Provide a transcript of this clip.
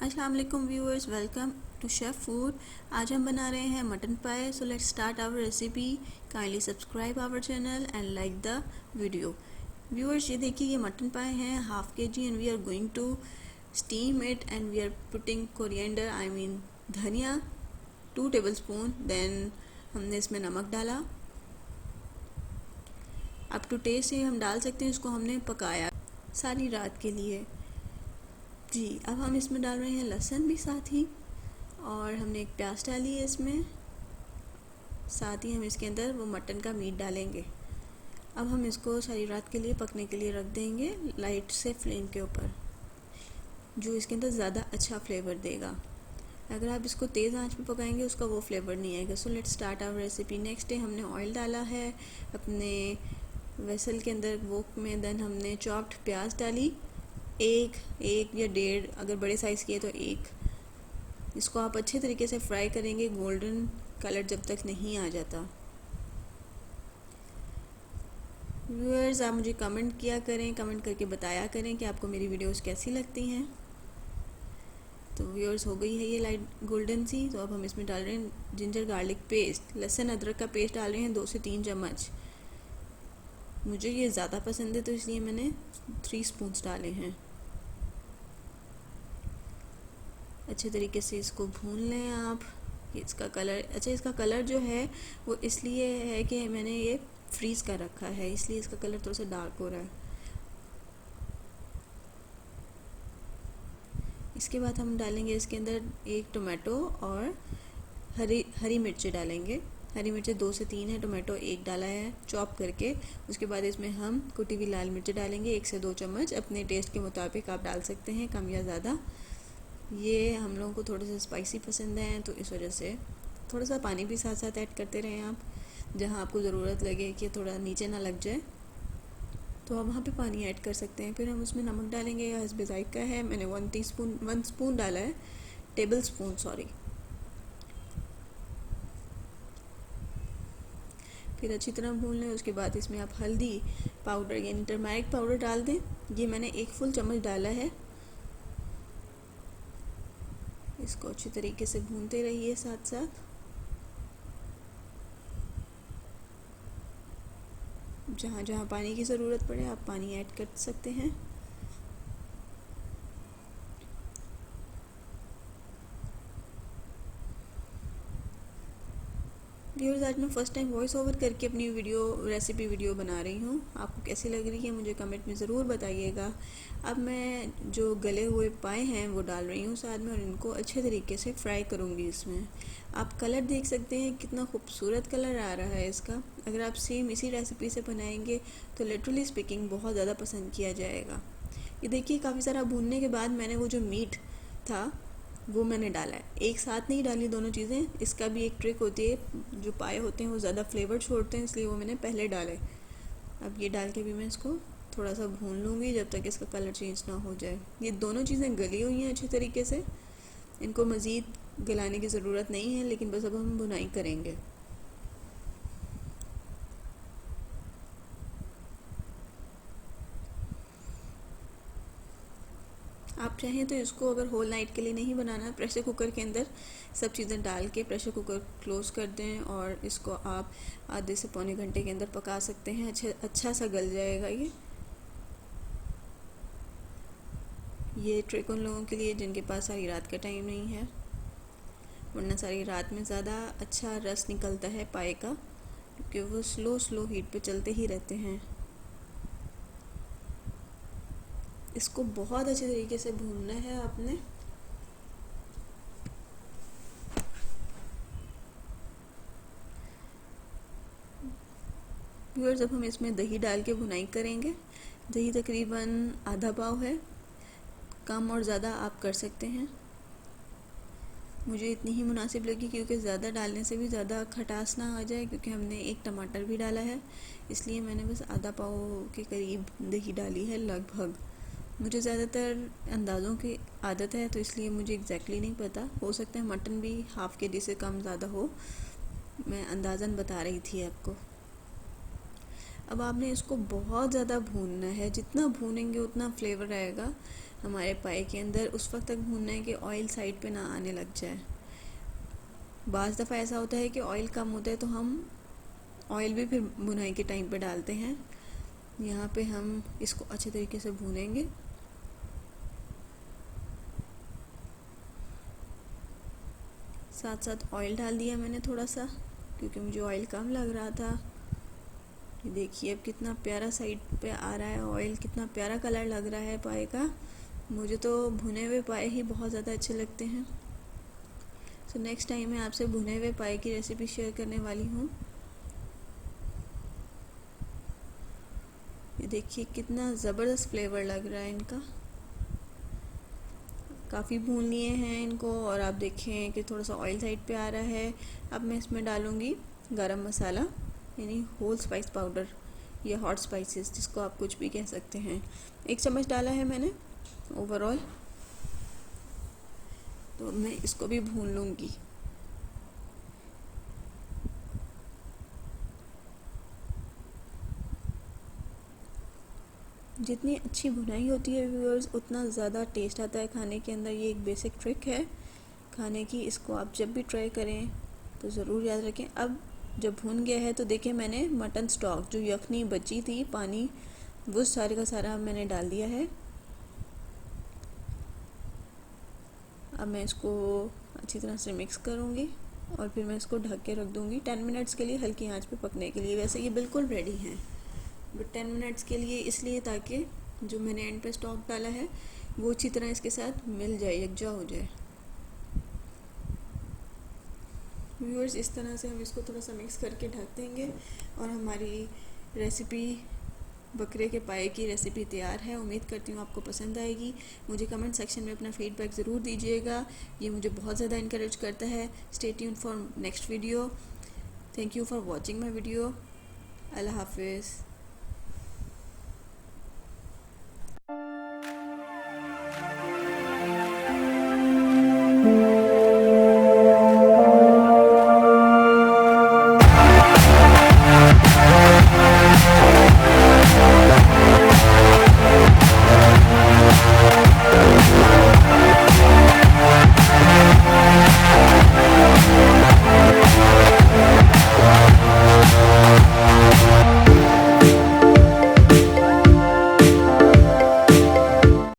अस्सलाम वालेकुम viewers, welcome to chef food. आज हम बना रहे हैं मटन पाए। So let's start our recipe. Kindly subscribe our channel and like the video. Viewers, ये देखिए, ये मटन पाए हैं half K G and we are going to steam it and we are putting coriander, I mean dhania 2 tablespoon. Then हमने इसमें नमक डाला, up to test ही हम डाल सकते हैं। इसको हमने पकाया सारी रात के लिए जी। अब हम इसमें डाल रहे हैं लहसुन भी साथ ही, और हमने एक प्याज डाली है इसमें। साथ ही हम इसके अंदर वो मटन का मीट डालेंगे। अब हम इसको सारी रात के लिए पकने के लिए रख देंगे लाइट से फ्लेम के ऊपर, जो इसके अंदर ज़्यादा अच्छा फ्लेवर देगा। अगर आप इसको तेज़ आंच पे पकाएंगे उसका वो फ्लेवर नहीं आएगा। So let's start our recipe. Next day हमने ऑयल डाला है अपने वेसल के अंदर, वोक में। देन हमने चॉप्ड प्याज डाली, एक या डेढ़, अगर बड़े साइज़ की है तो एक। इसको आप अच्छे तरीके से फ्राई करेंगे गोल्डन कलर जब तक नहीं आ जाता। व्यूअर्स, आप मुझे कमेंट किया करें, कमेंट करके बताया करें कि आपको मेरी वीडियोस कैसी लगती हैं। तो व्यूअर्स, हो गई है ये लाइट गोल्डन सी। तो अब हम इसमें डाल रहे हैं जिंजर गार्लिक पेस्ट, लहसुन अदरक का पेस्ट डाल रहे हैं 2 से 3 चम्मच। मुझे ये ज़्यादा पसंद है तो इसलिए मैंने 3 स्पून्स डाले हैं। अच्छे तरीके से इसको भून लें आप। इसका कलर इसका कलर जो है वो इसलिए है कि मैंने ये फ्रीज़ कर रखा है, इसलिए इसका कलर थोड़ा सा डार्क हो रहा है। इसके बाद हम डालेंगे इसके अंदर एक टोमेटो और हरी मिर्ची डालेंगे। हरी मिर्ची 2 से 3 है, टोमेटो 1 डाला है चॉप करके। उसके बाद इसमें हम कुटी हुई लाल मिर्च डालेंगे 1 से 2 चम्मच। अपने टेस्ट के मुताबिक आप डाल सकते हैं, कम या ज़्यादा। ये हम लोगों को थोड़े से स्पाइसी पसंद है तो इस वजह से थोड़ा सा पानी भी साथ साथ ऐड करते रहें आप। जहाँ आपको ज़रूरत लगे कि थोड़ा नीचे ना लग जाए तो आप वहाँ पे पानी ऐड कर सकते हैं। फिर हम उसमें नमक डालेंगे, यह हस्बे ज़ायक़ा है। मैंने 1 स्पून डाला है, टेबल स्पून सॉरी। फिर अच्छी तरह भून लें। उसके बाद इसमें आप हल्दी पाउडर यानी टर्मरिक पाउडर डाल दें। ये मैंने 1 फुल चम्मच डाला है। इसको अच्छी तरीके से भूनते रहिए साथ साथ। जहाँ जहाँ पानी की ज़रूरत पड़े आप पानी ऐड कर सकते हैं। व्यूअर्स, आज मैं फ़र्स्ट टाइम वॉइस ओवर करके अपनी रेसिपी वीडियो बना रही हूँ। आपको कैसी लग रही है मुझे कमेंट में ज़रूर बताइएगा। अब मैं जो गले हुए पाए हैं वो डाल रही हूँ साथ में, और इनको अच्छे तरीके से फ्राई करूँगी। इसमें आप कलर देख सकते हैं, कितना खूबसूरत कलर आ रहा है इसका। अगर आप सेम इसी रेसिपी से बनाएंगे तो लिटरली स्पीकिंग बहुत ज़्यादा पसंद किया जाएगा। ये देखिए, काफ़ी सारा भूनने के बाद मैंने वो जो मीट था वो मैंने डाला है। एक साथ नहीं डाली दोनों चीज़ें। इसका भी एक ट्रिक होती है, जो पाए होते हैं वो ज़्यादा फ्लेवर छोड़ते हैं, इसलिए वो मैंने पहले डाले। अब ये डाल के भी मैं इसको थोड़ा सा भून लूँगी जब तक इसका कलर चेंज ना हो जाए। ये दोनों चीज़ें गली हुई हैं अच्छे तरीके से, इनको मज़ीद गलाने की ज़रूरत नहीं है, लेकिन बस अब हम भुनाई करेंगे। आप चाहें तो इसको अगर होल नाइट के लिए नहीं बनाना, प्रेशर कुकर के अंदर सब चीज़ें डाल के प्रेशर कुकर क्लोज़ कर दें और इसको आप आधे से पौने घंटे के अंदर पका सकते हैं। अच्छा सा गल जाएगा ये ट्रिक उन लोगों के लिए जिनके पास सारी रात का टाइम नहीं है, वरना सारी रात में ज़्यादा अच्छा रस निकलता है पाए का, क्योंकि वो स्लो हीट पे चलते ही रहते हैं। इसको बहुत अच्छे तरीके से भूनना है आपने। व्यूअर्स, अब हम इसमें दही डाल के भुनाई करेंगे। दही तकरीबन आधा पाव है, कम और ज़्यादा आप कर सकते हैं। मुझे इतनी ही मुनासिब लगी, क्योंकि ज़्यादा डालने से भी ज़्यादा खटास ना आ जाए, क्योंकि हमने एक टमाटर भी डाला है, इसलिए मैंने बस आधा पाव के करीब दही डाली है लगभग। मुझे ज़्यादातर अंदाज़ों की आदत है तो इसलिए मुझे एग्जैक्टली नहीं पता, हो सकता है मटन भी हाफ़ के जी से कम ज़्यादा हो। मैं अंदाज़न बता रही थी आपको। अब आपने इसको बहुत ज़्यादा भूनना है, जितना भूनेंगे उतना फ्लेवर आएगा। हमारे पाए के अंदर उस वक्त तक भूनना है कि ऑयल साइड पे ना आने लग जाए। बाज़ दफ़ा ऐसा होता है कि ऑयल कम होता है तो हम ऑयल भी फिर भुनाई के टाइम पे डालते हैं। यहाँ पे हम इसको अच्छे तरीके से भूनेंगे। साथ साथ ऑयल डाल दिया मैंने थोड़ा सा, क्योंकि मुझे ऑयल कम लग रहा था। ये देखिए अब कितना प्यारा साइड पे आ रहा है ऑयल, कितना प्यारा कलर लग रहा है पाए का। मुझे तो भुने हुए पाए ही बहुत ज़्यादा अच्छे लगते हैं। सो नेक्स्ट टाइम मैं आपसे भुने हुए पाए की रेसिपी शेयर करने वाली हूँ। ये देखिए कितना ज़बरदस्त फ्लेवर लग रहा है इनका। काफ़ी भून लिए हैं इनको और आप देखें कि थोड़ा सा ऑयल साइड पे आ रहा है। अब मैं इसमें डालूँगी गरम मसाला यानी होल स्पाइस पाउडर या हॉट स्पाइसेस, जिसको आप कुछ भी कह सकते हैं। 1 चम्मच डाला है मैंने ओवरऑल। तो मैं इसको भी भून लूँगी। जितनी अच्छी भुनाई होती है व्यूअर्स, उतना ज़्यादा टेस्ट आता है खाने के अंदर। ये एक बेसिक ट्रिक है खाने की, इसको आप जब भी ट्राई करें तो ज़रूर याद रखें। अब जब भुन गया है तो देखिए मैंने मटन स्टॉक जो यखनी बची थी पानी, वो सारे का सारा मैंने डाल दिया है। अब मैं इसको अच्छी तरह से मिक्स करूँगी और फिर मैं इसको ढक के रख दूँगी 10 मिनट्स के लिए हल्की आंच पे पकने के लिए। वैसे ये बिल्कुल रेडी हैं, बट 10 मिनट्स के लिए इसलिए ताकि जो मैंने एंड पे स्टॉक डाला है वो अच्छी तरह इसके साथ मिल जाए, यकजा हो जाए। व्यूअर्स इस तरह से हम इसको थोड़ा सा मिक्स करके ढक देंगे और हमारी रेसिपी बकरे के पाए की रेसिपी तैयार है। उम्मीद करती हूँ आपको पसंद आएगी। मुझे कमेंट सेक्शन में अपना फीडबैक ज़रूर दीजिएगा, ये मुझे बहुत ज़्यादा इनकरेज करता है। Stay tuned for next video. Thank you for watching my video. अल्लाह हाफिज़।